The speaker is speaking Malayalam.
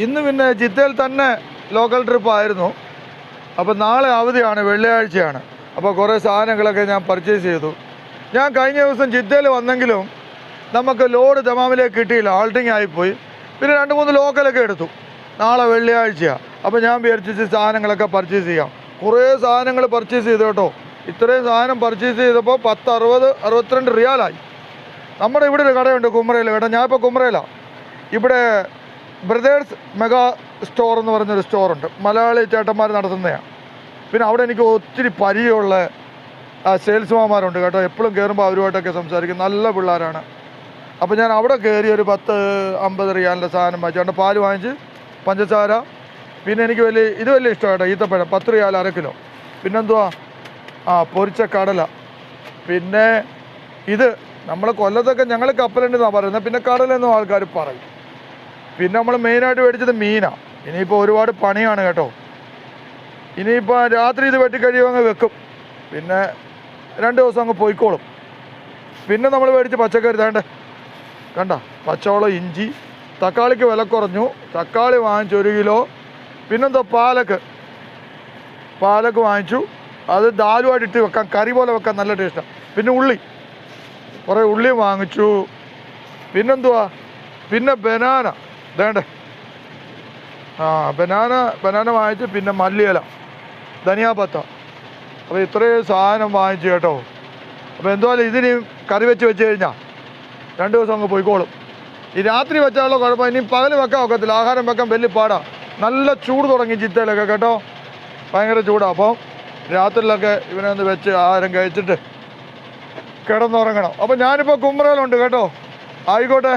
ഇന്ന് പിന്നെ ജിദ്ദയിൽ തന്നെ ലോക്കൽ ട്രിപ്പായിരുന്നു. അപ്പോൾ നാളെ അവധിയാണ്, വെള്ളിയാഴ്ചയാണ്. അപ്പോൾ കുറേ സാധനങ്ങളൊക്കെ ഞാൻ പർച്ചേസ് ചെയ്തു. ഞാൻ കഴിഞ്ഞ ദിവസം ജിദ്ദയിൽ വന്നെങ്കിലും നമുക്ക് ലോഡ് ദമാമിലേക്ക് കിട്ടിയില്ല, ആൾട്ടിങ് ആയിപ്പോയി. പിന്നെ 2-3 ലോക്കലൊക്കെ എടുത്തു. നാളെ വെള്ളിയാഴ്ചയാണ്. അപ്പോൾ ഞാൻ വിചാരിച്ചു സാധനങ്ങളൊക്കെ പർച്ചേസ് ചെയ്യാം. കുറേ സാധനങ്ങൾ പർച്ചേസ് ചെയ്തു കേട്ടോ. ഇത്രയും സാധനം പർച്ചേസ് ചെയ്തപ്പോൾ 62 റിയാലായി. നമ്മുടെ ഇവിടെ ഒരു കടയുണ്ട് കുമരയിൽ കേട്ടോ. ഞാനിപ്പോൾ കുമരയിലാണ്. ഇവിടെ ബ്രദേഴ്സ് മെഗാ സ്റ്റോർ എന്ന് പറഞ്ഞൊരു സ്റ്റോറുണ്ട്, മലയാളി ചേട്ടന്മാർ നടത്തുന്നതാണ്. പിന്നെ അവിടെ എനിക്ക് ഒത്തിരി പരിചയമുള്ള സെയിൽസ്മാന്മാരുണ്ട് കേട്ടോ. എപ്പോഴും കയറുമ്പോൾ അവരുമായിട്ടൊക്കെ സംസാരിക്കും, നല്ല പിള്ളേരാണ്. അപ്പോൾ ഞാൻ അവിടെ കയറി ഒരു 10-50 റിയാലിൻ്റെ സാധനം വാങ്ങിച്ചു. പാല് വാങ്ങിച്ച്, പഞ്ചസാര, പിന്നെ എനിക്ക് വലിയ ഇഷ്ടമാണ് ഈത്തപ്പഴം 10 റിയാൽ 1/2 കിലോ. പിന്നെന്തുവാ, പൊരിച്ച കടല. പിന്നെ ഇത് നമ്മൾ കൊല്ലത്തൊക്കെ ഞങ്ങൾ കപ്പലുണ്ടെന്നാണ് പറയുന്നത്, പിന്നെ കടലെന്നും ആൾക്കാർ പറയും. പിന്നെ നമ്മൾ മെയിനായിട്ട് മേടിച്ചത് മീനാണ്. ഇനിയിപ്പോൾ ഒരുപാട് പണിയാണ് കേട്ടോ. ഇനിയിപ്പോൾ രാത്രി ഇത് വെട്ടിക്കഴിയുമ്പോൾ അങ്ങ് വെക്കും, പിന്നെ 2 ദിവസം അങ്ങ് പോയിക്കോളും. പിന്നെ നമ്മൾ മേടിച്ച് പച്ചക്കറി കണ്ട പച്ചവളം, ഇഞ്ചി, തക്കാളിക്ക് വില കുറഞ്ഞു, തക്കാളി വാങ്ങിച്ചു 1 കിലോ. പിന്നെന്തോ പാലക്ക് വാങ്ങിച്ചു. അത് ദാലുമായിട്ട് ഇട്ട് വെക്കാം, കറി പോലെ വെക്കാൻ നല്ല ടേസ്റ്റാണ്. പിന്നെ കുറേ ഉള്ളി വാങ്ങിച്ചു. പിന്നെന്തുവാ, പിന്നെ ബനാന ബനാന വാങ്ങിച്ചു. പിന്നെ മല്ലിയില, ധനിയാപത്ത. അപ്പോൾ ഇത്രയും സാധനം വാങ്ങിച്ചു കേട്ടോ. അപ്പോൾ എന്തുവായാലും ഇതിന് കറി വെച്ച് കഴിഞ്ഞാൽ 2 ദിവസം അങ്ങ് പോയിക്കോളും. ഈ രാത്രി വെച്ചാലുള്ള കുഴപ്പം, ഇനി പകൽ വെക്കാൻ ഒക്കത്തില്ല. ആഹാരം വെക്കാൻ വലിയ പാടാണ്. നല്ല ചൂട് തുടങ്ങി ജിദ്ദയിലൊക്കെ കേട്ടോ, ഭയങ്കര ചൂടാണ്. അപ്പം രാത്രിയിലൊക്കെ ഇവനെ ഒന്ന് വെച്ച് ആഹാരം കഴിച്ചിട്ട് കിടന്നുറങ്ങണം. അപ്പം ഞാനിപ്പോൾ കുമരയിലുണ്ട് കേട്ടോ. ആയിക്കോട്ടെ.